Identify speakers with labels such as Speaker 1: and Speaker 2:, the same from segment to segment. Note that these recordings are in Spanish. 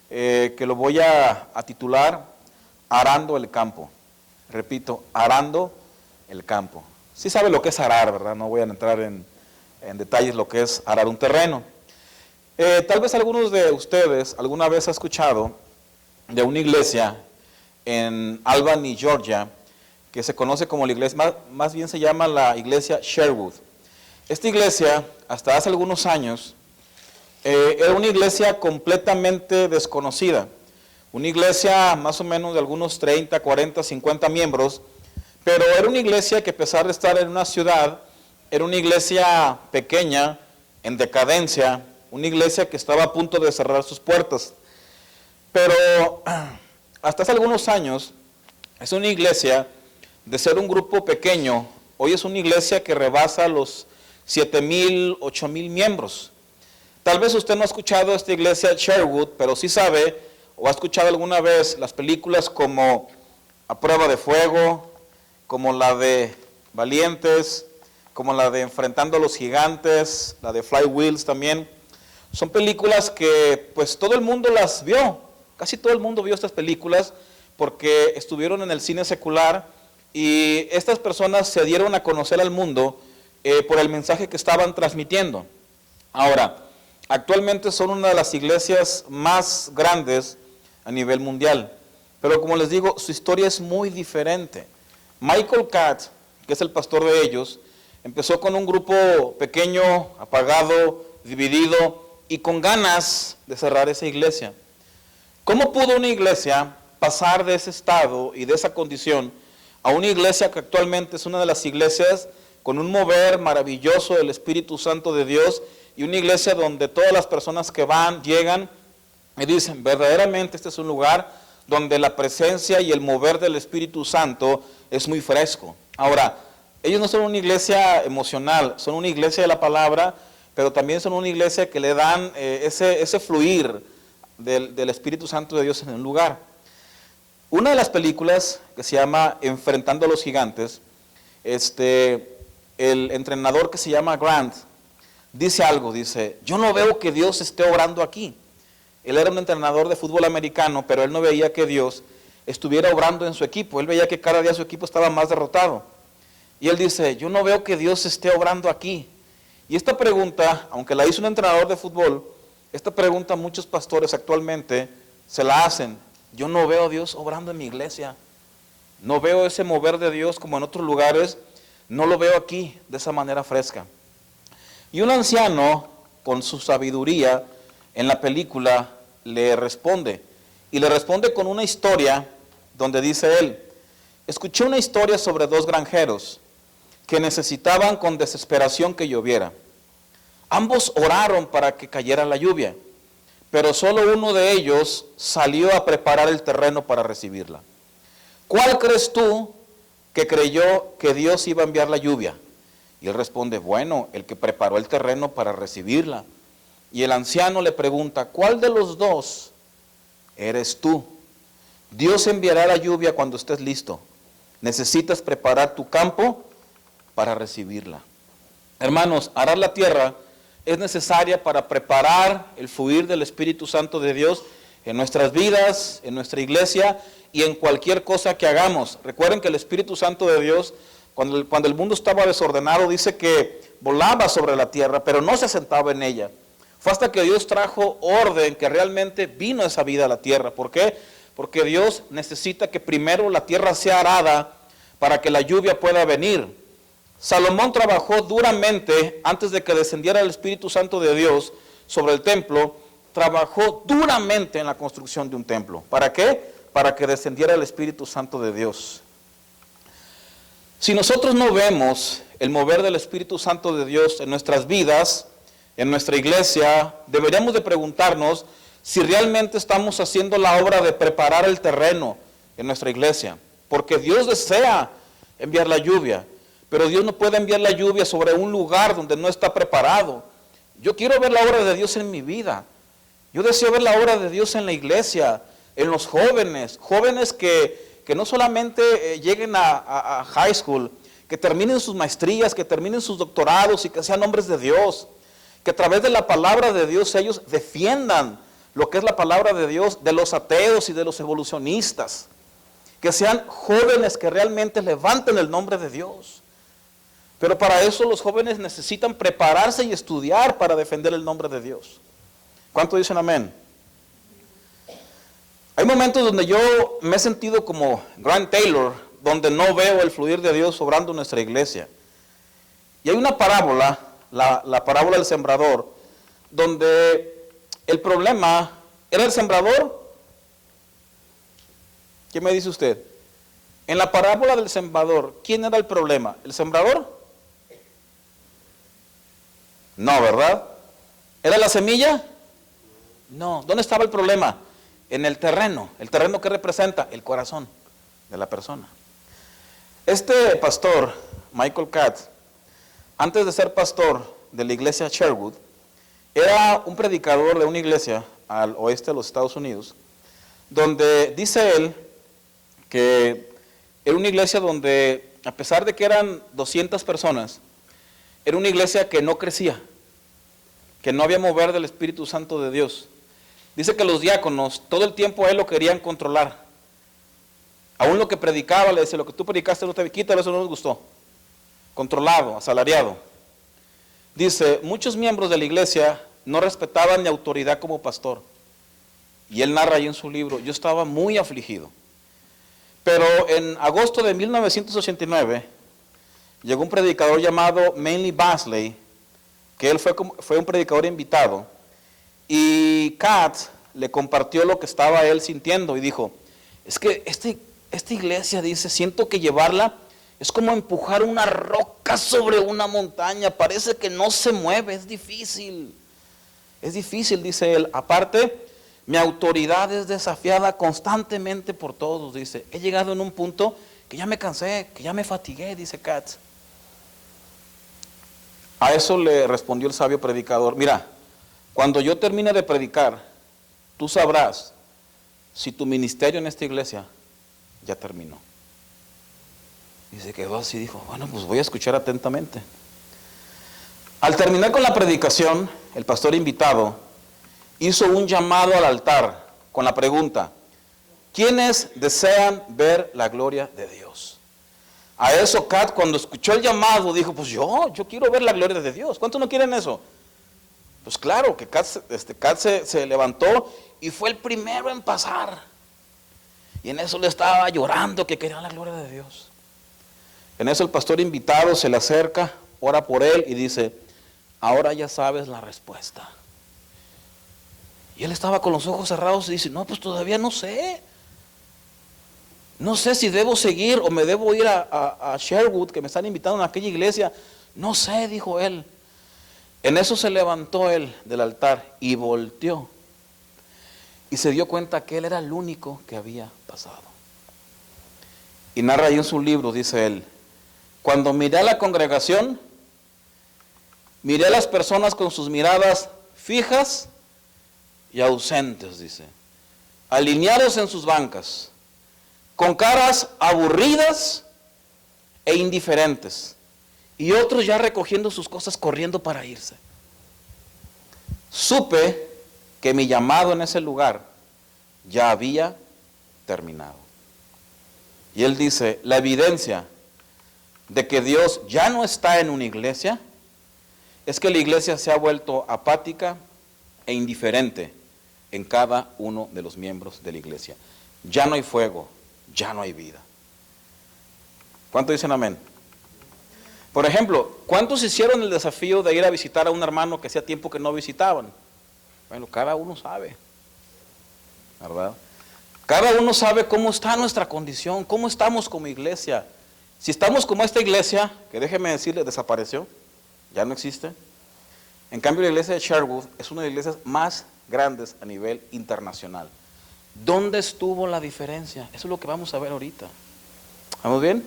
Speaker 1: que lo voy a titular Arando el campo. Repito, arando el campo. Sí sabe lo que es arar, ¿verdad? No voy a entrar en detalles lo que es arar un terreno. Tal vez algunos de ustedes alguna vez han escuchado de una iglesia en Albany, Georgia, que se conoce como la iglesia, más bien se llama la iglesia Sherwood. Esta iglesia, hasta hace algunos años, era una iglesia completamente desconocida. Una iglesia más o menos de algunos 30, 40, 50 miembros, pero era una iglesia que a pesar de estar en una ciudad, era una iglesia pequeña, en decadencia, una iglesia que estaba a punto de cerrar sus puertas. Pero hasta hace algunos años, es una iglesia de ser un grupo pequeño, hoy es una iglesia que rebasa los 7,000, 8,000 miembros. Tal vez usted no ha escuchado esta iglesia Sherwood, pero sí sabe o ha escuchado alguna vez las películas como A Prueba de Fuego, como la de Valientes, como la de Enfrentando a los Gigantes, la de Fly Wheels también. Son películas que pues todo el mundo las vio, casi todo el mundo vio estas películas porque estuvieron en el cine secular y estas personas se dieron a conocer al mundo por el mensaje que estaban transmitiendo. Ahora, actualmente son una de las iglesias más grandes a nivel mundial, pero como les digo, su historia es muy diferente. Michael Katz, que es el pastor de ellos, empezó con un grupo pequeño, apagado, dividido y con ganas de cerrar esa iglesia. ¿Cómo pudo una iglesia pasar de ese estado y de esa condición a una iglesia que actualmente es una de las iglesias con un mover maravilloso del Espíritu Santo de Dios y una iglesia donde todas las personas que van, llegan y dicen, verdaderamente este es un lugar donde la presencia y el mover del Espíritu Santo es muy fresco? Ahora, ellos no son una iglesia emocional, son una iglesia de la palabra, pero también son una iglesia que le dan ese fluir del Espíritu Santo de Dios en el lugar. Una de las películas que se llama Enfrentando a los Gigantes, el entrenador que se llama Grant dice algo, dice, yo no veo que Dios esté obrando aquí. Él era un entrenador de fútbol americano, pero él no veía que Dios estuviera obrando en su equipo. Él veía que cada día su equipo estaba más derrotado. Y él dice, yo no veo que Dios esté obrando aquí. Y esta pregunta, aunque la hizo un entrenador de fútbol, esta pregunta muchos pastores actualmente se la hacen. Yo no veo a Dios obrando en mi iglesia. No veo ese mover de Dios como en otros lugares. No lo veo aquí de esa manera fresca. Y un anciano, con su sabiduría, en la película le responde. Y le responde con una historia donde dice él, escuché una historia sobre dos granjeros que necesitaban con desesperación que lloviera. Ambos oraron para que cayera la lluvia, pero solo uno de ellos salió a preparar el terreno para recibirla. ¿Cuál crees tú que creyó que Dios iba a enviar la lluvia? Y él responde, bueno, el que preparó el terreno para recibirla. Y el anciano le pregunta, ¿cuál de los dos eres tú? Dios enviará la lluvia cuando estés listo. Necesitas preparar tu campo para recibirla. Hermanos, arar la tierra es necesaria para preparar el fluir del Espíritu Santo de Dios en nuestras vidas, en nuestra iglesia y en cualquier cosa que hagamos. Recuerden que el Espíritu Santo de Dios, cuando el mundo estaba desordenado, dice que volaba sobre la tierra, pero no se sentaba en ella. Fue hasta que Dios trajo orden que realmente vino esa vida a la tierra. ¿Por qué? Porque Dios necesita que primero la tierra sea arada para que la lluvia pueda venir. Salomón trabajó duramente antes de que descendiera el Espíritu Santo de Dios sobre el templo. Trabajó duramente en la construcción de un templo. ¿Para qué? Para que descendiera el Espíritu Santo de Dios. Si nosotros no vemos el mover del Espíritu Santo de Dios en nuestras vidas, en nuestra iglesia, deberíamos de preguntarnos si realmente estamos haciendo la obra de preparar el terreno en nuestra iglesia. Porque Dios desea enviar la lluvia, pero Dios no puede enviar la lluvia sobre un lugar donde no está preparado. Yo quiero ver la obra de Dios en mi vida. Yo deseo ver la obra de Dios en la iglesia, en los jóvenes, jóvenes que no solamente lleguen a high school, que terminen sus maestrías, que terminen sus doctorados y que sean hombres de Dios, que a través de la palabra de Dios ellos defiendan lo que es la palabra de Dios, de los ateos y de los evolucionistas. Que sean jóvenes que realmente levanten el nombre de Dios. Pero para eso los jóvenes necesitan prepararse y estudiar para defender el nombre de Dios. ¿Cuánto dicen amén? Hay momentos donde yo me he sentido como Grant Taylor, donde no veo el fluir de Dios obrando en nuestra iglesia. Y hay una parábola, la parábola del sembrador, donde el problema era el sembrador. ¿Qué me dice usted? En la parábola del sembrador, ¿quién era el problema? ¿El sembrador? No, ¿verdad? ¿Era la semilla? No. ¿Dónde estaba el problema? En el terreno. ¿El terreno qué representa? El corazón de la persona. Este pastor, Michael Katz, antes de ser pastor de la iglesia Sherwood, era un predicador de una iglesia al oeste de los Estados Unidos, donde dice él que era una iglesia donde, a pesar de que eran 200 personas, era una iglesia que no crecía, que no había mover del Espíritu Santo de Dios. Dice que los diáconos todo el tiempo a él lo querían controlar. Aún lo que predicaba, le dice, lo que tú predicaste no te quita, eso no nos gustó. Controlado, asalariado. Dice, muchos miembros de la iglesia no respetaban mi autoridad como pastor. Y él narra ahí en su libro, yo estaba muy afligido. Pero en agosto de 1989, llegó un predicador llamado Manly Basley, que él fue un predicador invitado, y Katz le compartió lo que estaba él sintiendo y dijo, es que esta iglesia, dice, siento que llevarla es como empujar una roca sobre una montaña, parece que no se mueve, es difícil, dice él. Aparte, mi autoridad es desafiada constantemente por todos, dice, he llegado en un punto que ya me cansé, que ya me fatigué, dice Katz. A eso le respondió el sabio predicador, mira, cuando yo termine de predicar, tú sabrás si tu ministerio en esta iglesia ya terminó. Y se quedó así, dijo, bueno, pues voy a escuchar atentamente. Al terminar con la predicación, el pastor invitado hizo un llamado al altar con la pregunta, ¿quiénes desean ver la gloria de Dios? A eso Katz, cuando escuchó el llamado, dijo, pues yo quiero ver la gloria de Dios. ¿Cuántos no quieren eso? Pues claro, que Katz se levantó y fue el primero en pasar. Y en eso le estaba llorando que quería la gloria de Dios. En eso el pastor invitado se le acerca, ora por él y dice, ahora ya sabes la respuesta. Y él estaba con los ojos cerrados y dice, no, pues todavía no sé. No sé si debo seguir o me debo ir a Sherwood, que me están invitando a aquella iglesia. No sé, dijo él. En eso se levantó él del altar y volteó. Y se dio cuenta que él era el único que había pasado. Y narra ahí en su libro, dice él, cuando miré a la congregación, miré a las personas con sus miradas fijas y ausentes, dice, alineados en sus bancas, con caras aburridas e indiferentes, y otros ya recogiendo sus cosas corriendo para irse. Supe que mi llamado en ese lugar ya había terminado. Y él dice, la evidencia de que Dios ya no está en una iglesia es que la iglesia se ha vuelto apática e indiferente en cada uno de los miembros de la iglesia. Ya no hay fuego, ya no hay vida. ¿Cuántos dicen amén? Por ejemplo, ¿cuántos hicieron el desafío de ir a visitar a un hermano que hacía tiempo que no visitaban? Bueno, cada uno sabe, ¿verdad? Cada uno sabe cómo está nuestra condición, cómo estamos como iglesia. Si estamos como esta iglesia, que déjeme decirle, desapareció, ya no existe. En cambio, la iglesia de Sherwood es una de las iglesias más grandes a nivel internacional. ¿Dónde estuvo la diferencia? Eso es lo que vamos a ver ahorita. ¿Vamos bien?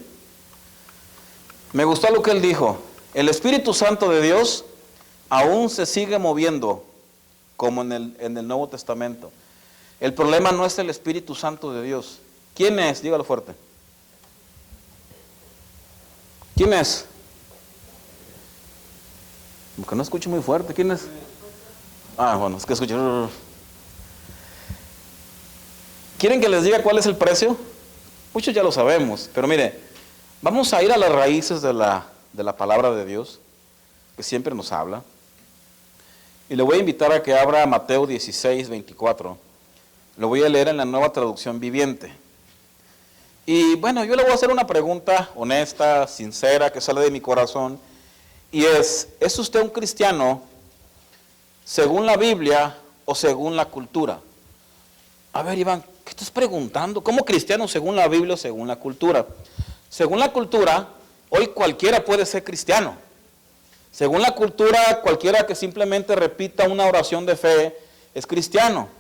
Speaker 1: Me gustó lo que él dijo. El Espíritu Santo de Dios aún se sigue moviendo como en el Nuevo Testamento. El problema no es el Espíritu Santo de Dios. ¿Quién es? Dígalo fuerte. ¿Quién es? Porque no escucho muy fuerte. ¿Quién es? Ah, bueno, es que escuché. ¿Quieren que les diga cuál es el precio? Muchos ya lo sabemos, pero mire, vamos a ir a las raíces de la palabra de Dios, que siempre nos habla. Y le voy a invitar a que abra Mateo 16, 24. Lo voy a leer en la Nueva Traducción Viviente. Y bueno, yo le voy a hacer una pregunta honesta, sincera, que sale de mi corazón. Y ¿es usted un cristiano según la Biblia o según la cultura? A ver, Iván, ¿qué estás preguntando? ¿Cómo cristiano según la Biblia o según la cultura? Según la cultura, hoy cualquiera puede ser cristiano. Según la cultura, cualquiera que simplemente repita una oración de fe es cristiano.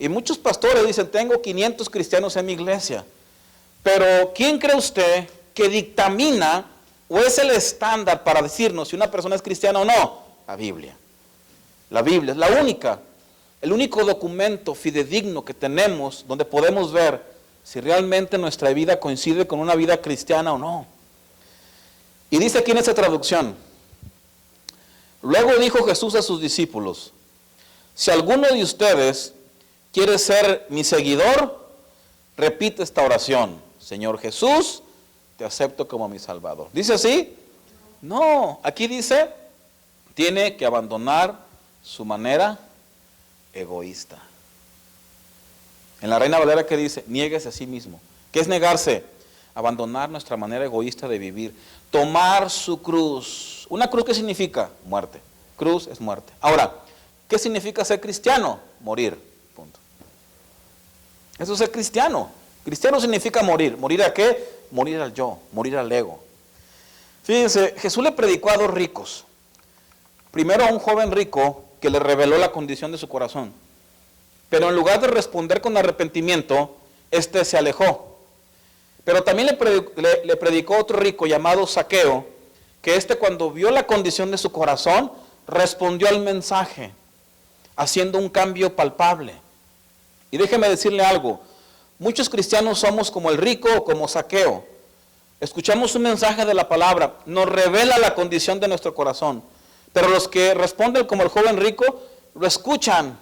Speaker 1: Y muchos pastores dicen, tengo 500 cristianos en mi iglesia. Pero, ¿quién cree usted que dictamina o es el estándar para decirnos si una persona es cristiana o no? La Biblia. La Biblia es la única, el único documento fidedigno que tenemos donde podemos ver si realmente nuestra vida coincide con una vida cristiana o no. Y dice aquí en esa traducción, luego dijo Jesús a sus discípulos, si alguno de ustedes quiere ser mi seguidor, repite esta oración, Señor Jesús, te acepto como mi Salvador. ¿Dice así? No, aquí dice, tiene que abandonar su manera egoísta. En la Reina Valera, ¿qué dice? Niéguese a sí mismo. ¿Qué es negarse? Abandonar nuestra manera egoísta de vivir. Tomar su cruz. ¿Una cruz qué significa? Muerte. Cruz es muerte. Ahora, ¿qué significa ser cristiano? Morir. Punto. Eso es ser cristiano. Cristiano significa morir. ¿Morir a qué? Morir al yo, morir al ego. Fíjense, Jesús le predicó a dos ricos. Primero a un joven rico que le reveló la condición de su corazón. Pero en lugar de responder con arrepentimiento, este se alejó. Pero también le predicó a otro rico llamado Zaqueo, que cuando vio la condición de su corazón, respondió al mensaje, haciendo un cambio palpable. Y déjeme decirle algo, muchos cristianos somos como el rico o como Zaqueo. Escuchamos un mensaje de la palabra, nos revela la condición de nuestro corazón. Pero los que responden como el joven rico, lo escuchan,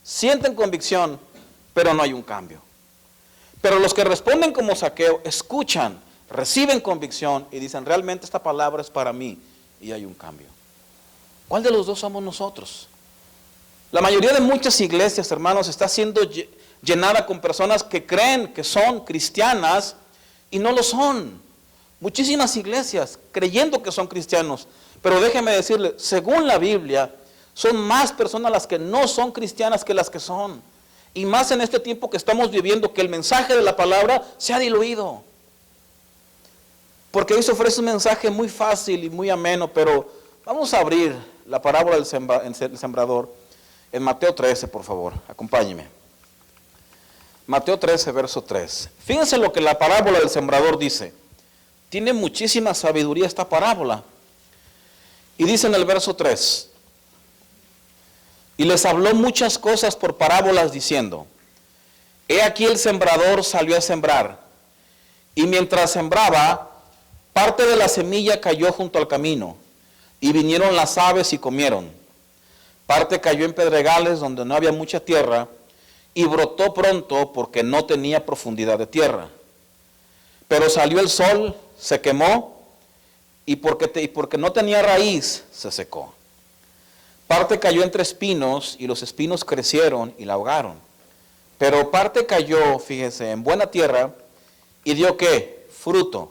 Speaker 1: sienten convicción, pero no hay un cambio. Pero los que responden como Zaqueo, escuchan, reciben convicción y dicen, realmente esta palabra es para mí, y hay un cambio. ¿Cuál de los dos somos nosotros? La mayoría de muchas iglesias, hermanos, está siendo llenada con personas que creen que son cristianas y no lo son. Muchísimas iglesias creyendo que son cristianos, pero déjeme decirle, según la Biblia, son más personas las que no son cristianas que las que son. Y más en este tiempo que estamos viviendo, que el mensaje de la palabra se ha diluido. Porque hoy se ofrece un mensaje muy fácil y muy ameno, pero vamos a abrir la parábola del sembrador en Mateo 13, por favor, acompáñeme. Mateo 13, verso 3. Fíjense lo que la parábola del sembrador dice. Tiene muchísima sabiduría esta parábola. Y dice en el verso 3, y les habló muchas cosas por parábolas diciendo, he aquí el sembrador salió a sembrar, y mientras sembraba, parte de la semilla cayó junto al camino, y vinieron las aves y comieron. Parte cayó en pedregales donde no había mucha tierra, y brotó pronto porque no tenía profundidad de tierra. Pero salió el sol, se quemó, y porque no tenía raíz, se secó. Parte cayó entre espinos, y los espinos crecieron y la ahogaron. Pero parte cayó, fíjese, en buena tierra, y dio ¿qué? Fruto.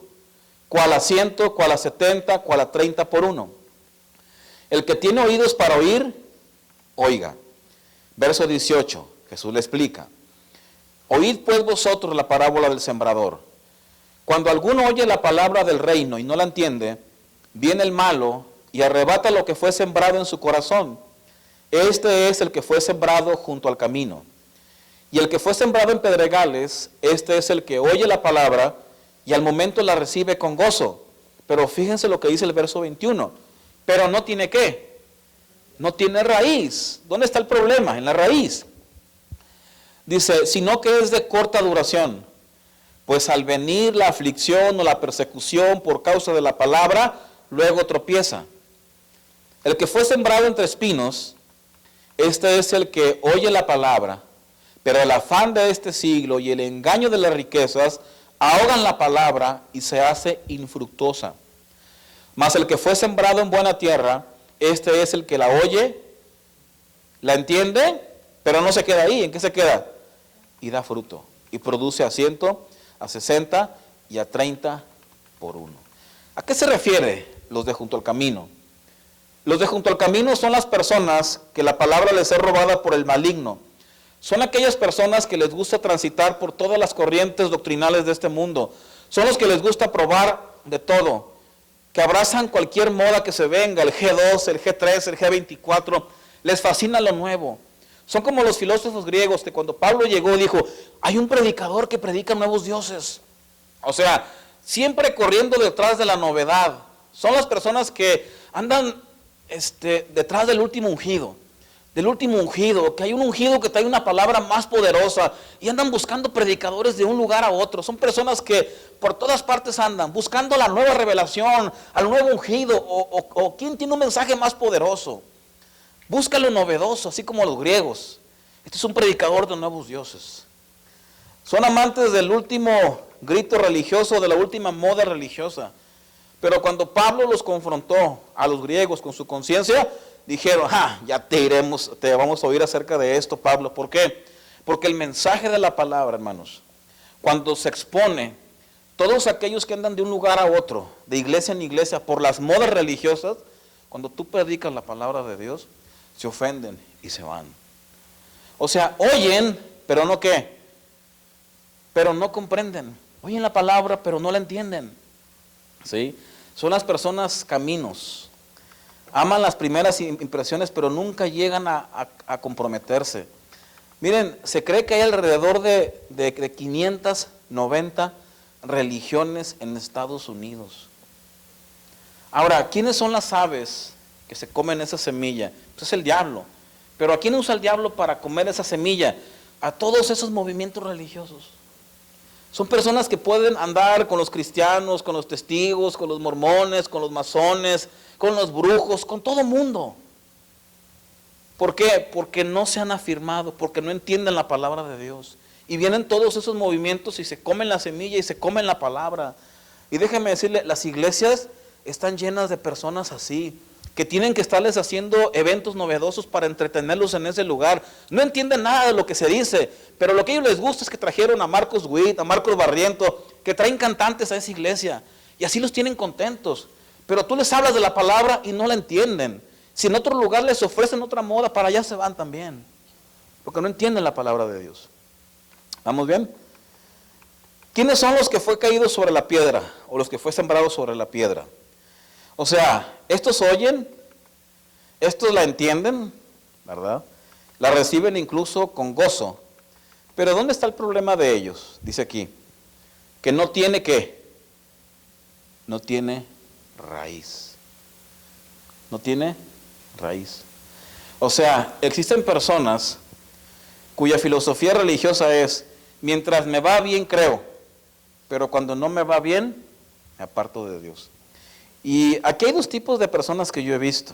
Speaker 1: Cual a 100, cual a 70, cual a 30 por uno. El que tiene oídos para oír, oiga. Verso 18, Jesús le explica. Oíd pues vosotros la parábola del sembrador. Cuando alguno oye la palabra del reino y no la entiende, viene el malo y arrebata lo que fue sembrado en su corazón. Este es el que fue sembrado junto al camino. Y el que fue sembrado en pedregales, este es el que oye la palabra y al momento la recibe con gozo. Pero fíjense lo que dice el verso 21. Pero no tiene ¿qué? No tiene raíz. ¿Dónde está el problema? En la raíz. Dice, sino que es de corta duración. Pues al venir la aflicción o la persecución por causa de la palabra, luego tropieza. El que fue sembrado entre espinos, este es el que oye la palabra, Pero el afán de este siglo y el engaño de las riquezas ahogan la palabra y se hace infructuosa. Mas el que fue sembrado en buena tierra, este es el que la oye, la entiende, pero no se queda ahí. ¿En qué se queda? Y da fruto. Y produce a 100, a 60 y a 30 por uno. ¿A qué se refiere los de junto al camino? Los de junto al camino son las personas que la palabra les es robada por el maligno. Son aquellas personas que les gusta transitar por todas las corrientes doctrinales de este mundo. Son los que les gusta probar de todo, que abrazan cualquier moda que se venga, el G2, el G3, el G24, les fascina lo nuevo. Son como los filósofos griegos que cuando Pablo llegó dijo, hay un predicador que predica nuevos dioses. O sea, siempre corriendo detrás de la novedad. Son las personas que andan detrás del último ungido. Que hay un ungido que trae una palabra más poderosa y andan buscando predicadores de un lugar a otro. Son personas que por todas partes andan buscando la nueva revelación, al nuevo ungido o quién tiene un mensaje más poderoso. Busca lo novedoso, así como los griegos. Este es un predicador de nuevos dioses. Son amantes del último grito religioso, de la última moda religiosa. Pero cuando Pablo los confrontó a los griegos con su conciencia, dijeron, ya te vamos a oír acerca de esto, Pablo. ¿Por qué? Porque el mensaje de la palabra, hermanos, cuando se expone, todos aquellos que andan de un lugar a otro, de iglesia en iglesia, por las modas religiosas, cuando tú predicas la palabra de Dios, se ofenden y se van. O sea, oyen, pero no ¿qué? Pero no comprenden. Oyen la palabra, pero no la entienden. ¿Sí? Son las personas caminos. Aman las primeras impresiones, pero nunca llegan a comprometerse. Miren, se cree que hay alrededor de 590 religiones en Estados Unidos. Ahora, ¿quiénes son las aves que se comen esa semilla? Pues es el diablo. Pero ¿a quién usa el diablo para comer esa semilla? A todos esos movimientos religiosos. Son personas que pueden andar con los cristianos, con los testigos, con los mormones, con los masones, con los brujos, con todo el mundo. ¿Por qué? Porque no se han afirmado, porque no entienden la palabra de Dios. Y vienen todos esos movimientos y se comen la semilla y se comen la palabra. Y déjenme decirle, las iglesias están llenas de personas así, que tienen que estarles haciendo eventos novedosos para entretenerlos en ese lugar. No entienden nada de lo que se dice, pero lo que a ellos les gusta es que trajeron a Marcos Witt, a Marcos Barriento, que traen cantantes a esa iglesia, y así los tienen contentos. Pero tú les hablas de la palabra y no la entienden. Si en otro lugar les ofrecen otra moda, para allá se van también, porque no entienden la palabra de Dios. ¿Estamos bien? ¿Quiénes son los que fue caído sobre la piedra, o los que fue sembrado sobre la piedra? O sea, estos oyen, estos la entienden, ¿verdad? La reciben incluso con gozo. Pero ¿dónde está el problema de ellos? Dice aquí, que no tiene ¿qué? No tiene raíz. No tiene raíz. O sea, existen personas cuya filosofía religiosa es, mientras me va bien creo, pero cuando no me va bien, me aparto de Dios. Y aquí hay dos tipos de personas que yo he visto.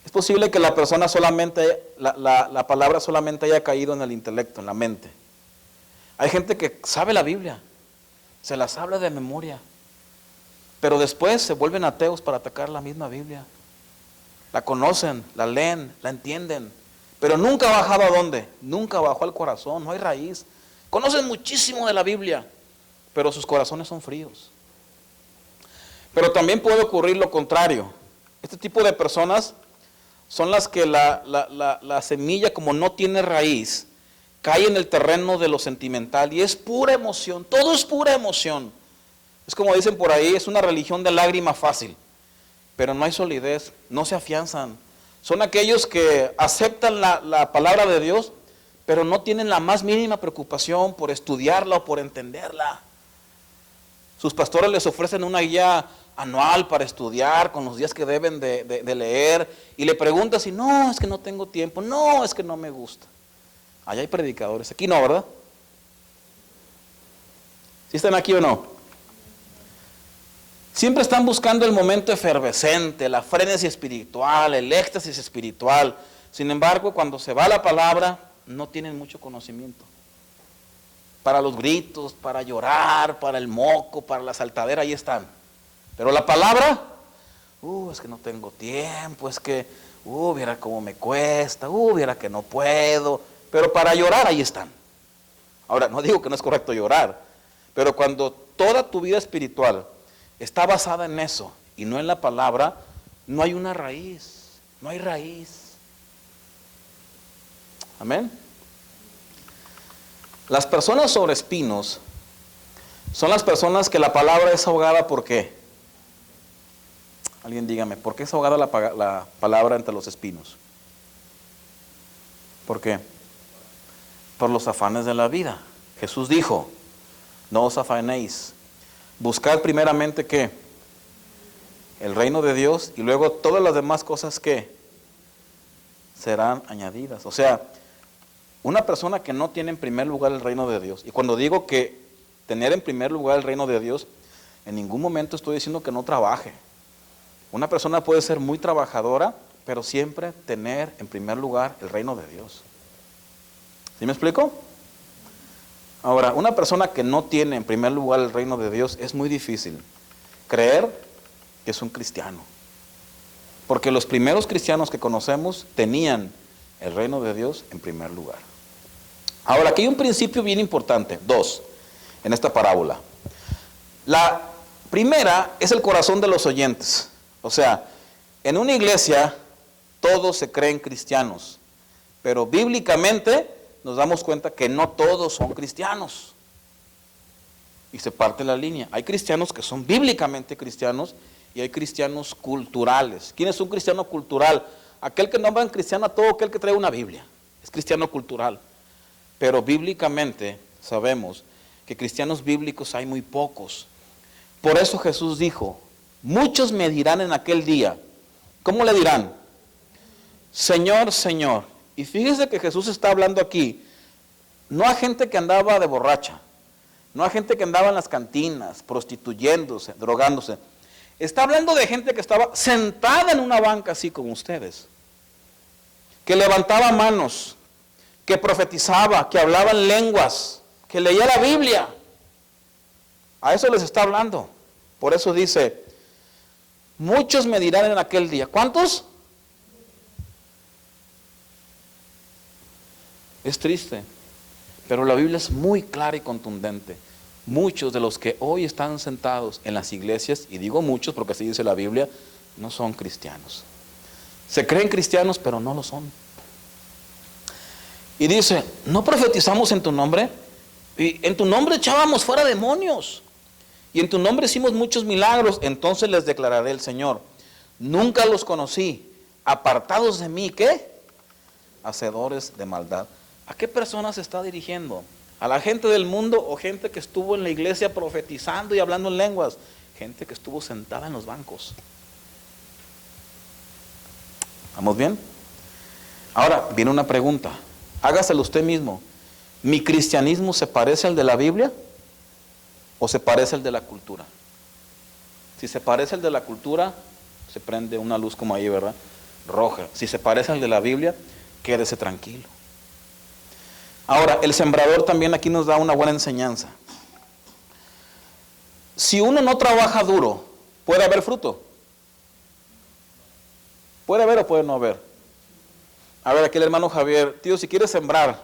Speaker 1: Es posible que la persona solamente, la palabra solamente haya caído en el intelecto, en la mente. Hay gente que sabe la Biblia, se las habla de memoria, pero después se vuelven ateos para atacar la misma Biblia. La conocen, la leen, la entienden, pero nunca ha bajado ¿a dónde? Nunca bajó al corazón, no hay raíz. Conocen muchísimo de la Biblia, pero sus corazones son fríos. Pero también puede ocurrir lo contrario. Este tipo de personas son las que la semilla, como no tiene raíz, cae en el terreno de lo sentimental y es pura emoción, todo es pura emoción. Es como dicen por ahí, es una religión de lágrima fácil, pero no hay solidez, no se afianzan. Son aquellos que aceptan la palabra de Dios, pero no tienen la más mínima preocupación por estudiarla o por entenderla. Sus pastores les ofrecen una guía anual para estudiar con los días que deben de leer y le preguntan si no, es que no tengo tiempo, no, es que no me gusta. Allá hay predicadores, aquí no, ¿verdad? ¿Sí están aquí o no? Siempre están buscando el momento efervescente, la frenesí espiritual, el éxtasis espiritual. Sin embargo, cuando se va la palabra, no tienen mucho conocimiento. Para los gritos, para llorar, para el moco, para la saltadera, ahí están. Pero la palabra, es que no tengo tiempo, es que, viera cómo me cuesta, viera que no puedo. Pero para llorar, ahí están. Ahora, no digo que no es correcto llorar, pero cuando toda tu vida espiritual está basada en eso y no en la palabra, no hay una raíz, no hay raíz. Amén. Las personas sobre espinos son las personas que la palabra es ahogada. ¿Por qué? Alguien dígame, ¿por qué es ahogada la palabra entre los espinos? ¿Por qué? Por los afanes de la vida. Jesús dijo, no os afanéis, buscad primeramente ¿qué? El reino de Dios, y luego todas las demás cosas que serán añadidas. O sea, una persona que no tiene en primer lugar el reino de Dios, y cuando digo que tener en primer lugar el reino de Dios, en ningún momento estoy diciendo que no trabaje. Una persona puede ser muy trabajadora, pero siempre tener en primer lugar el reino de Dios. ¿Sí me explico? Ahora, una persona que no tiene en primer lugar el reino de Dios, es muy difícil creer que es un cristiano. Porque los primeros cristianos que conocemos tenían el reino de Dios en primer lugar. Ahora, aquí hay un principio bien importante, dos, en esta parábola. La primera es el corazón de los oyentes. O sea, en una iglesia todos se creen cristianos, pero bíblicamente nos damos cuenta que no todos son cristianos. Y se parte la línea. Hay cristianos que son bíblicamente cristianos y hay cristianos culturales. ¿Quién es un cristiano cultural? Aquel que nombra cristiano a todo aquel que trae una Biblia. Es cristiano cultural. Pero bíblicamente sabemos que cristianos bíblicos hay muy pocos. Por eso Jesús dijo, muchos me dirán en aquel día. ¿Cómo le dirán? Señor, Señor. Y fíjese que Jesús está hablando aquí, no a gente que andaba de borracha, no a gente que andaba en las cantinas, prostituyéndose, drogándose. Está hablando de gente que estaba sentada en una banca así como ustedes, que levantaba manos, que profetizaba, que hablaba en lenguas, que leía la Biblia. A eso les está hablando. Por eso dice, muchos me dirán en aquel día. ¿Cuántos? Es triste, pero la Biblia es muy clara y contundente. Muchos de los que hoy están sentados en las iglesias, y digo muchos porque así dice la Biblia, no son cristianos. Se creen cristianos, pero no lo son. Y dice, ¿no profetizamos en tu nombre? Y en tu nombre echábamos fuera demonios. Y en tu nombre hicimos muchos milagros. Entonces les declararé el Señor, nunca los conocí. Apartados de mí, ¿qué? Hacedores de maldad. ¿A qué personas se está dirigiendo? ¿A la gente del mundo o gente que estuvo en la iglesia profetizando y hablando en lenguas? Gente que estuvo sentada en los bancos. ¿Vamos bien? Ahora viene una pregunta. Hágaselo usted mismo. ¿Mi cristianismo se parece al de la Biblia o se parece al de la cultura? Si se parece al de la cultura, se prende una luz como ahí, ¿verdad? Roja. Si se parece al de la Biblia, quédese tranquilo. Ahora, el sembrador también aquí nos da una buena enseñanza. Si uno no trabaja duro, ¿puede haber fruto? ¿Puede haber o puede no haber? A ver, aquí el hermano Javier, tío, si quieres sembrar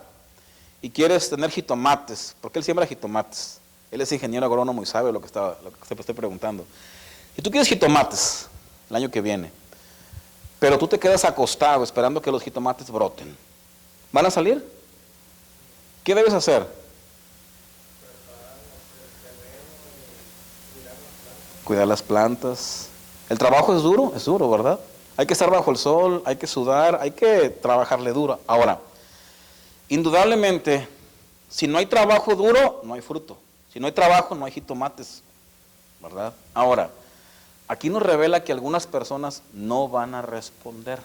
Speaker 1: y quieres tener jitomates, porque él siembra jitomates. Él es ingeniero agrónomo y sabe lo que se estoy preguntando. Si tú quieres jitomates el año que viene, pero tú te quedas acostado esperando que los jitomates broten, ¿van a salir? ¿Qué debes hacer? Cuidar las plantas. El trabajo es duro, ¿verdad? Hay que estar bajo el sol, hay que sudar, hay que trabajarle duro. Ahora, indudablemente, si no hay trabajo duro, no hay fruto. Si no hay trabajo, no hay jitomates, ¿verdad? Ahora, aquí nos revela que algunas personas no van a responder.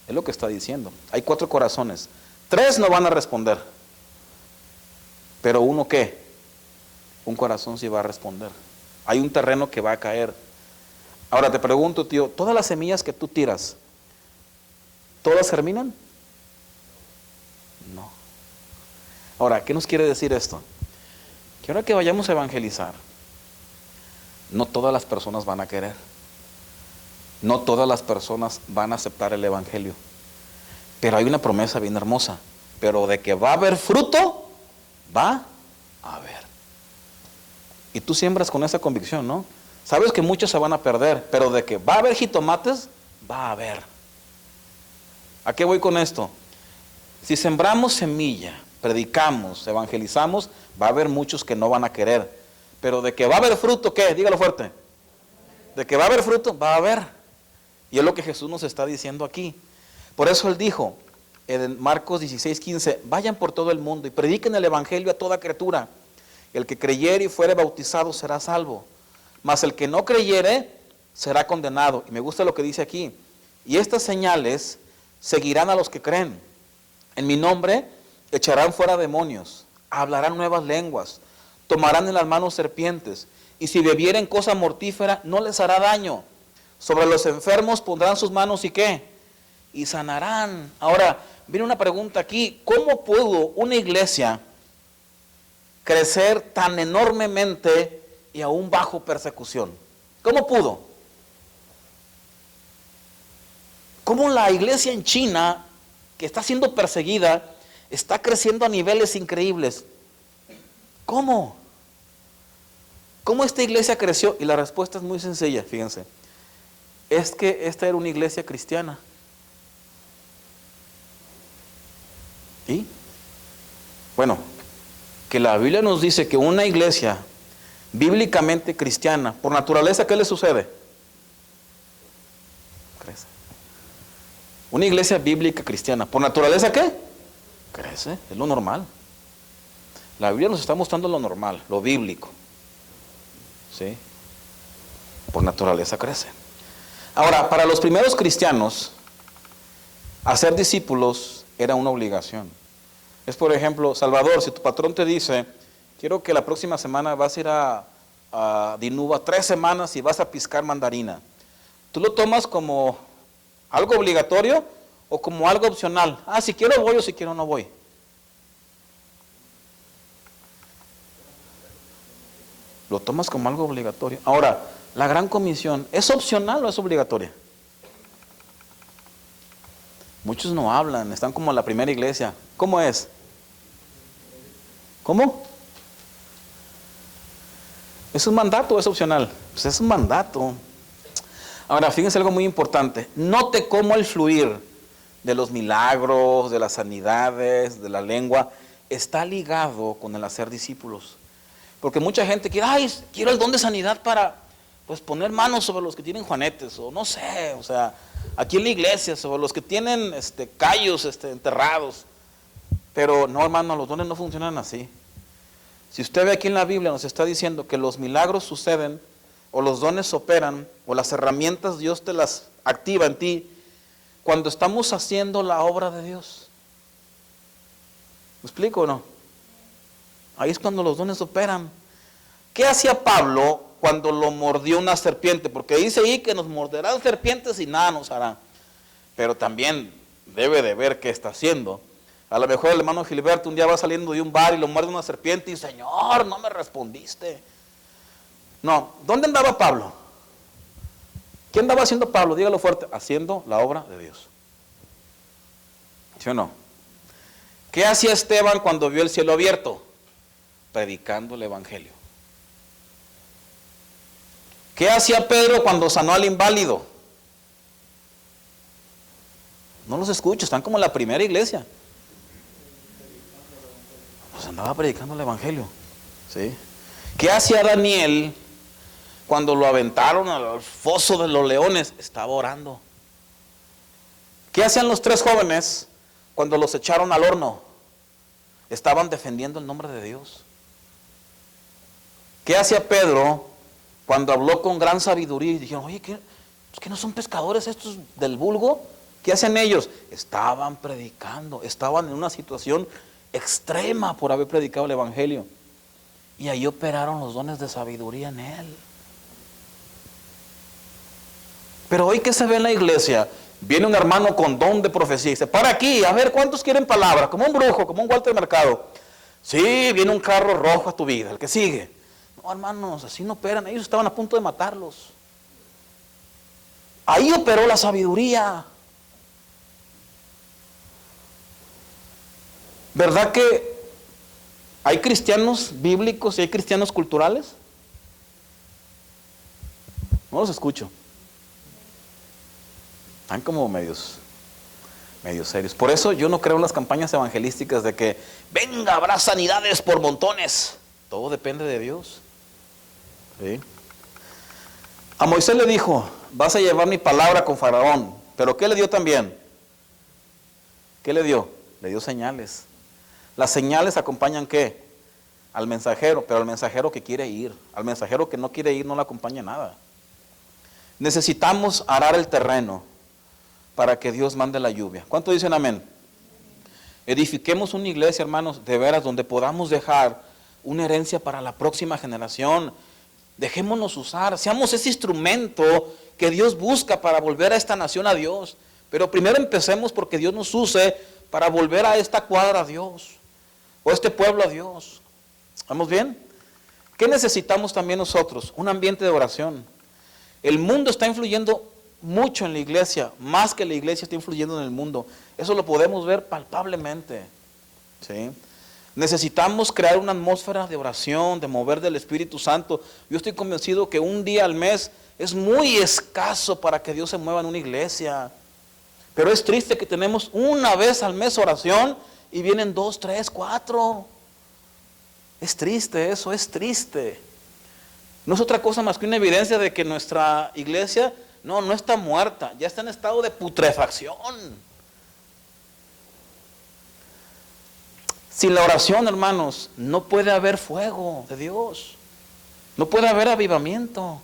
Speaker 1: Es lo que está diciendo. Hay 4 corazones. 3 no van a responder. Pero uno, ¿qué? Un corazón sí va a responder. Hay un terreno que va a caer. Ahora te pregunto, tío, ¿todas las semillas que tú tiras, todas germinan? Ahora, ¿qué nos quiere decir esto? Que ahora que vayamos a evangelizar, no todas las personas van a querer. No todas las personas van a aceptar el evangelio. Pero hay una promesa bien hermosa. Pero de que va a haber fruto, va a haber. Y tú siembras con esa convicción, ¿no? Sabes que muchos se van a perder, pero de que va a haber jitomates, va a haber. ¿A qué voy con esto? Si sembramos semilla, predicamos, evangelizamos, va a haber muchos que no van a querer. Pero de que va a haber fruto, ¿qué? Dígalo fuerte. De que va a haber fruto, va a haber. Y es lo que Jesús nos está diciendo aquí. Por eso Él dijo en Marcos 16:15, vayan por todo el mundo y prediquen el evangelio a toda criatura. El que creyere y fuere bautizado será salvo, mas el que no creyere será condenado. Y me gusta lo que dice aquí. Y estas señales seguirán a los que creen. En mi nombre echarán fuera demonios, hablarán nuevas lenguas, tomarán en las manos serpientes, y si bebieren cosa mortífera no les hará daño. Sobre los enfermos pondrán sus manos y ¿qué? Y sanarán. Ahora, viene una pregunta aquí. ¿Cómo pudo una iglesia crecer tan enormemente y aún bajo persecución? ¿Cómo pudo? ¿Cómo la iglesia en China, que está siendo perseguida, está creciendo a niveles increíbles? ¿Cómo? ¿Cómo esta iglesia creció? Y la respuesta es muy sencilla, fíjense. Es que esta era una iglesia cristiana. ¿Y? Bueno, que la Biblia nos dice que una iglesia bíblicamente cristiana, por naturaleza, ¿qué le sucede? Crece. Una iglesia bíblica cristiana, ¿por naturaleza qué? Crece, es lo normal. La Biblia nos está mostrando lo normal, lo bíblico. ¿Sí? Por naturaleza crece. Ahora, para los primeros cristianos, hacer discípulos era una obligación. Es, por ejemplo, Salvador, si tu patrón te dice, quiero que la próxima semana vas a ir a Dinuba 3 semanas y vas a piscar mandarina, ¿tú lo tomas como algo obligatorio o como algo opcional? Ah, si quiero voy o si quiero no voy. Lo tomas como algo obligatorio. Ahora, la gran comisión, ¿es opcional o es obligatoria? Muchos no hablan, están como en la primera iglesia. ¿Cómo es? ¿Cómo? ¿Es un mandato o es opcional? Pues es un mandato. Ahora, fíjense algo muy importante. Note cómo el fluir de los milagros, de las sanidades, de la lengua, está ligado con el hacer discípulos. Porque mucha gente quiere, ay, quiero el don de sanidad para, pues, poner manos sobre los que tienen juanetes, o no sé, o sea, aquí en la iglesia, sobre los que tienen callos enterrados. Pero no, hermano, los dones no funcionan así. Si usted ve aquí en la Biblia, nos está diciendo que los milagros suceden, o los dones operan, o las herramientas Dios te las activa en ti, cuando estamos haciendo la obra de Dios. ¿Me explico o no? Ahí es cuando los dones operan. ¿Qué hacía Pablo cuando lo mordió una serpiente? Porque dice ahí que nos morderán serpientes y nada nos hará. Pero también debe de ver qué está haciendo. A lo mejor el hermano Gilberto un día va saliendo de un bar y lo muerde una serpiente y Señor, no me respondiste. No, ¿dónde andaba Pablo? ¿Qué andaba haciendo Pablo? Dígalo fuerte, haciendo la obra de Dios. ¿Sí o no? ¿Qué hacía Esteban cuando vio el cielo abierto? Predicando el evangelio. ¿Qué hacía Pedro cuando sanó al inválido? No los escucho, están como en la primera iglesia. Pues andaba predicando el evangelio. ¿Sí? ¿Qué hacía Daniel cuando lo aventaron al foso de los leones? Estaba orando. ¿Qué hacían los 3 jóvenes cuando los echaron al horno? Estaban defendiendo el nombre de Dios. ¿Qué hacía Pedro cuando habló con gran sabiduría y dijeron, oye, ¿qué no son pescadores estos del vulgo? ¿Qué hacen ellos? Estaban predicando, estaban en una situación extrema por haber predicado el evangelio. Y ahí operaron los dones de sabiduría en él. Pero hoy, ¿qué se ve en la iglesia? Viene un hermano con don de profecía y dice, para aquí, a ver, ¿cuántos quieren palabra? Como un brujo, como un Walter Mercado. Sí, viene un carro rojo a tu vida, el que sigue. No, hermanos, así no operan. Ellos estaban a punto de matarlos. Ahí operó la sabiduría. ¿Verdad que hay cristianos bíblicos y hay cristianos culturales? No los escucho. Están como medios serios. Por eso yo no creo en las campañas evangelísticas de que venga, habrá sanidades por montones. Todo depende de Dios. ¿Sí? A Moisés le dijo, vas a llevar mi palabra con Faraón. ¿Pero qué le dio también? ¿Qué le dio? Le dio señales. Las señales acompañan ¿qué? Al mensajero, pero al mensajero que quiere ir. Al mensajero que no quiere ir no le acompaña nada. Necesitamos arar el terreno para que Dios mande la lluvia. ¿Cuánto dicen amén? Edifiquemos una iglesia, hermanos, de veras, donde podamos dejar una herencia para la próxima generación. Dejémonos usar, seamos ese instrumento que Dios busca para volver a esta nación a Dios. Pero primero empecemos porque Dios nos use para volver a esta cuadra a Dios, o a este pueblo a Dios. ¿Vamos bien? ¿Qué necesitamos también nosotros? Un ambiente de oración. El mundo está influyendo mucho en la iglesia, más que la iglesia está influyendo en el mundo. Eso lo podemos ver palpablemente. ¿Sí? Necesitamos crear una atmósfera de oración, de mover del Espíritu Santo. Yo estoy convencido que un día al mes es muy escaso para que Dios se mueva en una iglesia. Pero es triste que tenemos una vez al mes oración y vienen 2, 3, 4. Es triste eso, es triste. No es otra cosa más que una evidencia de que nuestra iglesia no está muerta, ya está en estado de putrefacción. Sin la oración, hermanos, no puede haber fuego de Dios. No puede haber avivamiento.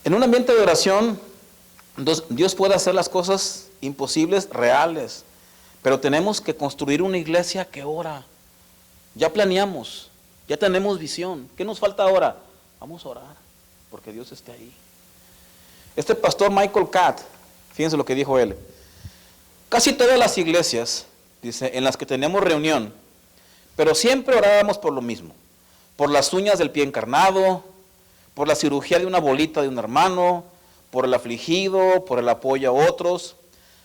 Speaker 1: En un ambiente de oración, Dios puede hacer las cosas imposibles, reales. Pero tenemos que construir una iglesia que ora. Ya planeamos, ya tenemos visión. ¿Qué nos falta ahora? Vamos a orar, porque Dios esté ahí. Este pastor Michael Catt, fíjense lo que dijo él. Casi todas las iglesias, dice, en las que tenemos reunión, pero siempre orábamos por lo mismo. Por las uñas del pie encarnado, por la cirugía de una bolita de un hermano, por el afligido, por el apoyo a otros.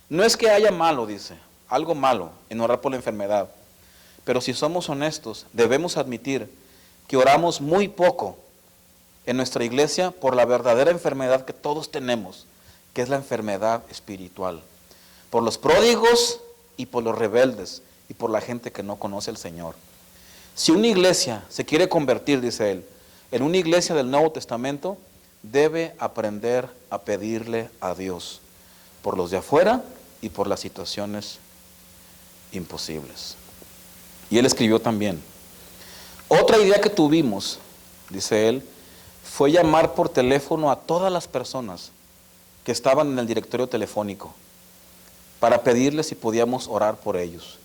Speaker 1: No es que haya malo, dice, algo malo en orar por la enfermedad. Pero si somos honestos, debemos admitir que oramos muy poco en nuestra iglesia por la verdadera enfermedad que todos tenemos, que es la enfermedad espiritual. Por los pródigos y por los rebeldes y por la gente que no conoce al Señor. Si una iglesia se quiere convertir, dice él, en una iglesia del Nuevo Testamento, debe aprender a pedirle a Dios por los de afuera y por las situaciones imposibles. Y él escribió también, otra idea que tuvimos, dice él, fue llamar por teléfono a todas las personas que estaban en el directorio telefónico para pedirles si podíamos orar por ellos.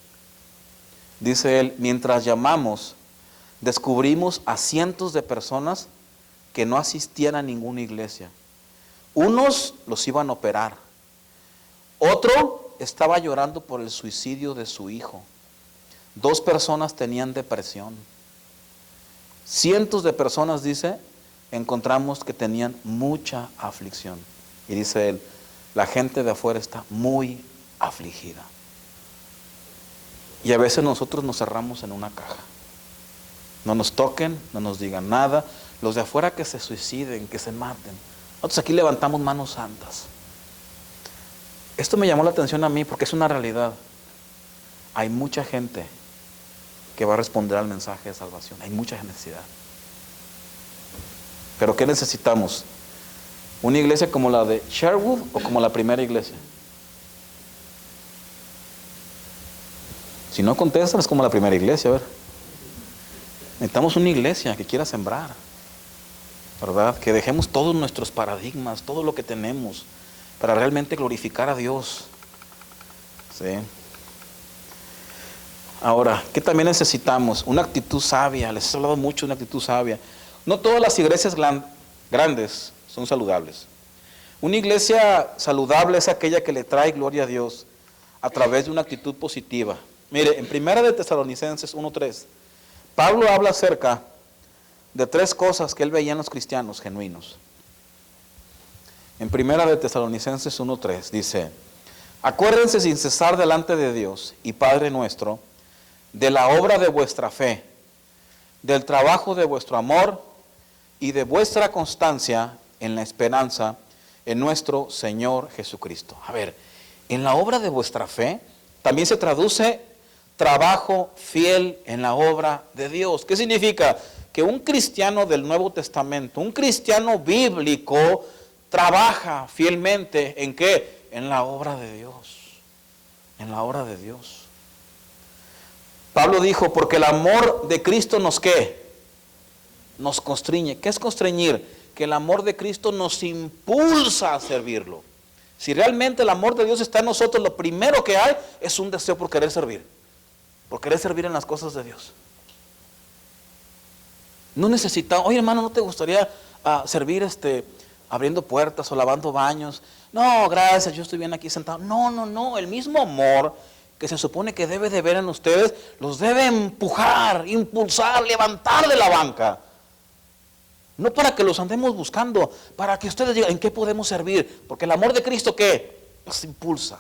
Speaker 1: Dice él, mientras llamamos, descubrimos a cientos de personas que no asistían a ninguna iglesia. Unos los iban a operar. Otro estaba llorando por el suicidio de su hijo. 2 personas tenían depresión. Cientos de personas, dice, encontramos que tenían mucha aflicción. Y dice él, la gente de afuera está muy afligida. Y a veces nosotros nos cerramos en una caja. No nos toquen, no nos digan nada. Los de afuera que se suiciden, que se maten. Nosotros aquí levantamos manos santas. Esto me llamó la atención a mí porque es una realidad. Hay mucha gente que va a responder al mensaje de salvación. Hay mucha necesidad. Pero ¿qué necesitamos? ¿Una iglesia como la de Sherwood o como la primera iglesia? Si no contestan, es como la primera iglesia, a ver. Necesitamos una iglesia que quiera sembrar, ¿verdad? Que dejemos todos nuestros paradigmas, todo lo que tenemos, para realmente glorificar a Dios. ¿Sí? Ahora, ¿qué también necesitamos? Una actitud sabia. Les he hablado mucho de una actitud sabia. No todas las iglesias grandes son saludables. Una iglesia saludable es aquella que le trae gloria a Dios a través de una actitud positiva. Mire, en Primera de Tesalonicenses 1:3, Pablo habla acerca de 3 cosas que él veía en los cristianos genuinos. En Primera de Tesalonicenses 1:3 dice: acuérdense sin cesar delante de Dios y Padre nuestro, de la obra de vuestra fe, del trabajo de vuestro amor y de vuestra constancia en la esperanza en nuestro Señor Jesucristo. A ver, en la obra de vuestra fe también se traduce trabajo fiel en la obra de Dios. ¿Qué significa? Que un cristiano del Nuevo Testamento, un cristiano bíblico, trabaja fielmente ¿en qué? En la obra de Dios. En la obra de Dios. Pablo dijo, porque el amor de Cristo nos ¿qué? Nos constriñe. ¿Qué es constreñir? Que el amor de Cristo nos impulsa a servirlo. Si realmente el amor de Dios está en nosotros, lo primero que hay es un deseo por querer servir. Por querer servir en las cosas de Dios. No necesitamos, oye hermano, ¿no te gustaría servir abriendo puertas o lavando baños? No, gracias, yo estoy bien aquí sentado. No, el mismo amor que se supone que debe de ver en ustedes, los debe empujar, impulsar, levantar de la banca. No para que los andemos buscando, para que ustedes digan, ¿en qué podemos servir? Porque el amor de Cristo, ¿qué? Los impulsa.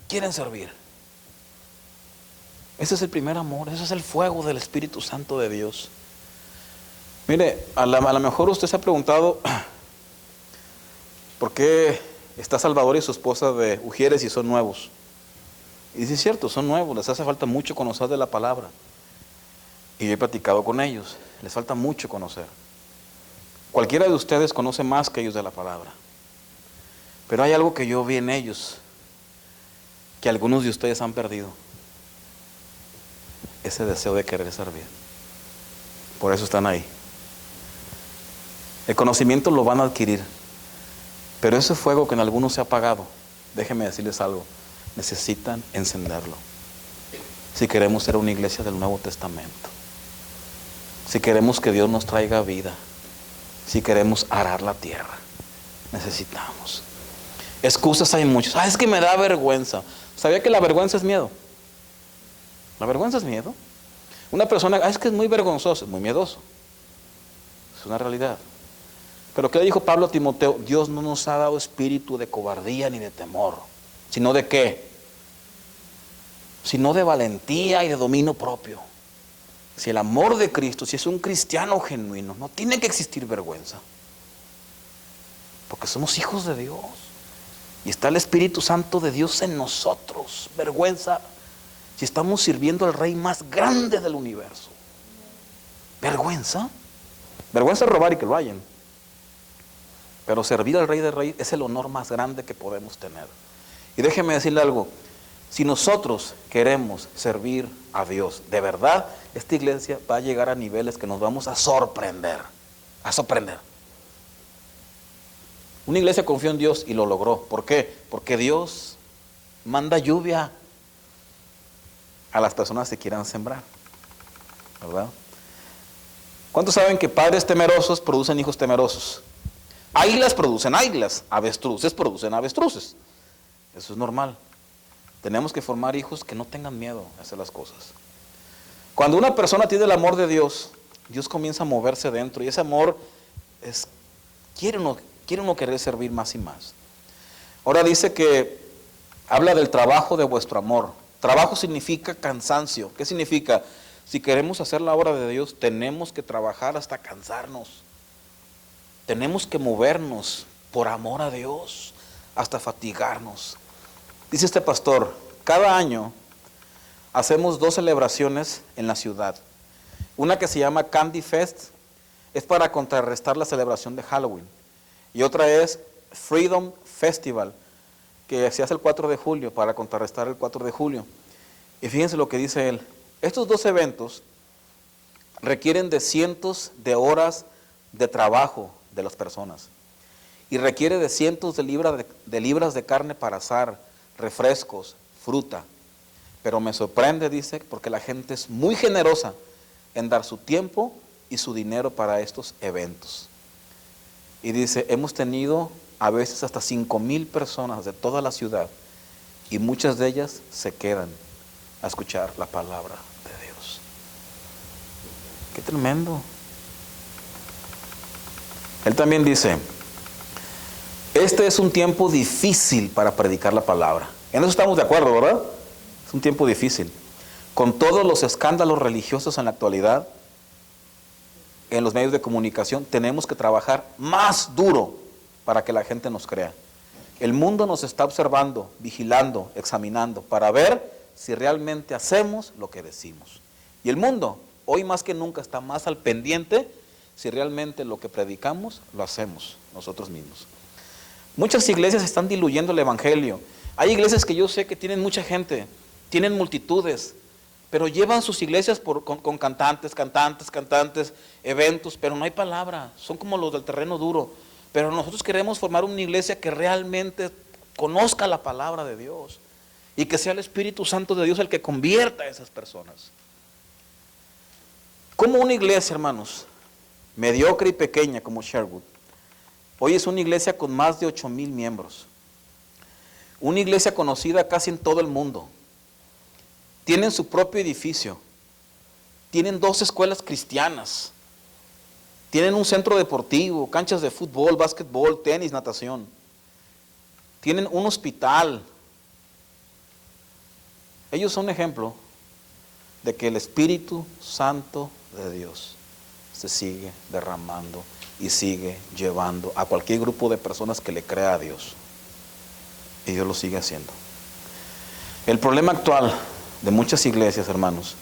Speaker 1: Quieren servir. Ese es el primer amor, ese es el fuego del Espíritu Santo de Dios. Mire, a lo mejor usted se ha preguntado, ¿por qué está Salvador y su esposa de Ujieres y son nuevos? Y dice, es cierto, son nuevos, les hace falta mucho conocer de la palabra. Y yo he platicado con ellos, les falta mucho conocer. Cualquiera de ustedes conoce más que ellos de la palabra. Pero hay algo que yo vi en ellos, que algunos de ustedes han perdido. Ese deseo de querer servir. Por eso están ahí. El conocimiento lo van a adquirir. Pero ese fuego que en algunos se ha apagado, déjenme decirles algo, necesitan encenderlo. Si queremos ser una iglesia del Nuevo Testamento. Si queremos que Dios nos traiga vida. Si queremos arar la tierra. Necesitamos. Excusas hay muchas. Es que me da vergüenza. ¿Sabía que la vergüenza es miedo? La vergüenza es miedo. Una persona, es que es muy vergonzoso, es muy miedoso. Es una realidad. Pero ¿qué le dijo Pablo a Timoteo? Dios no nos ha dado espíritu de cobardía ni de temor, sino de ¿qué? Sino de valentía y de dominio propio. Si el amor de Cristo, si es un cristiano genuino, no tiene que existir vergüenza. Porque somos hijos de Dios. Y está el Espíritu Santo de Dios en nosotros. Vergüenza si estamos sirviendo al Rey más grande del universo. ¿Vergüenza? Vergüenza es robar y que lo hayan. Pero servir al Rey de Reyes es el honor más grande que podemos tener. Y déjeme decirle algo. Si nosotros queremos servir a Dios, de verdad, esta iglesia va a llegar a niveles que nos vamos a sorprender. A sorprender. Una iglesia confió en Dios y lo logró. ¿Por qué? Porque Dios manda lluvia a las personas que quieran sembrar, ¿verdad? ¿Cuántos saben que padres temerosos producen hijos temerosos? Águilas producen águilas, avestruces producen avestruces. Eso es normal. Tenemos que formar hijos que no tengan miedo a hacer las cosas. Cuando una persona tiene el amor de Dios, Dios comienza a moverse dentro y ese amor quiere uno querer servir más y más. Ahora dice que habla del trabajo de vuestro amor. Trabajo significa cansancio. ¿Qué significa? Si queremos hacer la obra de Dios, tenemos que trabajar hasta cansarnos. Tenemos que movernos por amor a Dios, hasta fatigarnos. Dice este pastor, cada año hacemos 2 celebraciones en la ciudad. Una que se llama Candy Fest, es para contrarrestar la celebración de Halloween. Y otra es Freedom Festival, que se hace el 4 de julio, para contrarrestar el 4 de julio. Y fíjense lo que dice él. Estos 2 eventos requieren de cientos de horas de trabajo de las personas. Y requiere de cientos de libras de carne para asar, refrescos, fruta. Pero me sorprende, dice, porque la gente es muy generosa en dar su tiempo y su dinero para estos eventos. Y dice, hemos tenido a veces hasta 5,000 personas de toda la ciudad y muchas de ellas se quedan a escuchar la palabra de Dios. Qué tremendo. Él también dice, este es un tiempo difícil para predicar la palabra. En eso estamos de acuerdo, ¿verdad? Es un tiempo difícil. Con todos los escándalos religiosos en la actualidad, en los medios de comunicación, tenemos que trabajar más duro para que la gente nos crea. El mundo nos está observando, vigilando, examinando, para ver si realmente hacemos lo que decimos. Y el mundo, hoy más que nunca, está más al pendiente si realmente lo que predicamos lo hacemos nosotros mismos. Muchas iglesias están diluyendo el evangelio. Hay iglesias que yo sé que tienen mucha gente, tienen multitudes, pero llevan sus iglesias con cantantes, eventos, pero no hay palabra. Son como los del terreno duro. Pero nosotros queremos formar una iglesia que realmente conozca la palabra de Dios y que sea el Espíritu Santo de Dios el que convierta a esas personas. Como una iglesia, hermanos, mediocre y pequeña como Sherwood, hoy es una iglesia con más de 8,000 miembros. Una iglesia conocida casi en todo el mundo. Tienen su propio edificio. Tienen 2 escuelas cristianas. Tienen un centro deportivo, canchas de fútbol, básquetbol, tenis, natación. Tienen un hospital. Ellos son ejemplo de que el Espíritu Santo de Dios se sigue derramando y sigue llevando a cualquier grupo de personas que le crea a Dios. Y Dios lo sigue haciendo. El problema actual de muchas iglesias, hermanos,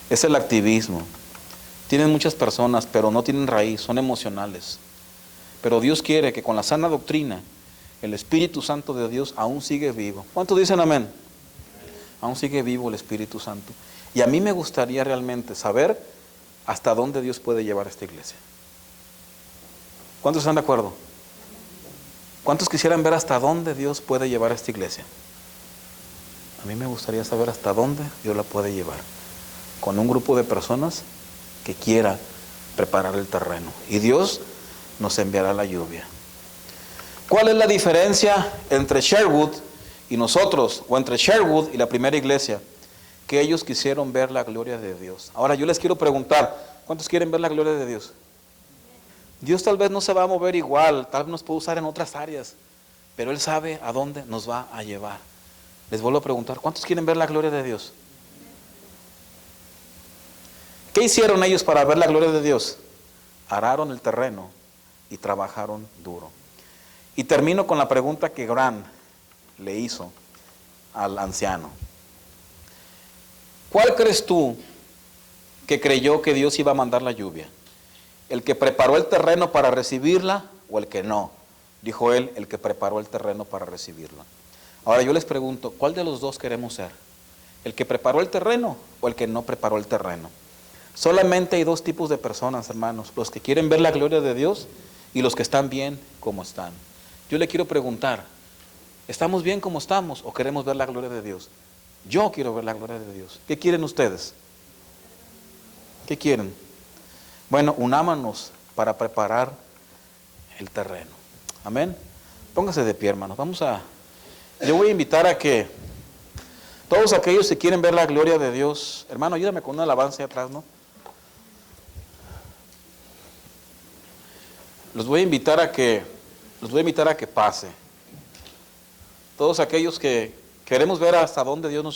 Speaker 1: es el activismo. Tienen muchas personas, pero no tienen raíz, son emocionales. Pero Dios quiere que con la sana doctrina, el Espíritu Santo de Dios aún sigue vivo. ¿Cuántos dicen amén? Aún sigue vivo el Espíritu Santo. Y a mí me gustaría realmente saber hasta dónde Dios puede llevar a esta iglesia. ¿Cuántos están de acuerdo? ¿Cuántos quisieran ver hasta dónde Dios puede llevar a esta iglesia? A mí me gustaría saber hasta dónde Dios la puede llevar. Con un grupo de personas que quiera preparar el terreno. Y Dios nos enviará la lluvia. ¿Cuál es la diferencia entre Sherwood y nosotros? O entre Sherwood y la primera iglesia. Que ellos quisieron ver la gloria de Dios. Ahora yo les quiero preguntar, ¿cuántos quieren ver la gloria de Dios? Dios tal vez no se va a mover igual, tal vez nos puede usar en otras áreas, pero Él sabe a dónde nos va a llevar. Les vuelvo a preguntar, ¿cuántos quieren ver la gloria de Dios? ¿Qué hicieron ellos para ver la gloria de Dios? Araron el terreno y trabajaron duro. Y termino con la pregunta que Grant le hizo al anciano. ¿Cuál crees tú que creyó que Dios iba a mandar la lluvia? ¿El que preparó el terreno para recibirla o el que no? Dijo él, el que preparó el terreno para recibirla. Ahora yo les pregunto, ¿cuál de los dos queremos ser? ¿El que preparó el terreno o el que no preparó el terreno? Solamente hay 2 tipos de personas, hermanos, los que quieren ver la gloria de Dios y los que están bien como están. Yo le quiero preguntar, ¿estamos bien como estamos o queremos ver la gloria de Dios? Yo quiero ver la gloria de Dios. ¿Qué quieren ustedes? ¿Qué quieren? Bueno, unámonos para preparar el terreno. Amén. Póngase de pie, hermanos. Yo voy a invitar a que todos aquellos que quieren ver la gloria de Dios, hermano, ayúdame con una alabanza ahí atrás, ¿no? Los voy a invitar a que pase. Todos aquellos que queremos ver hasta dónde Dios nos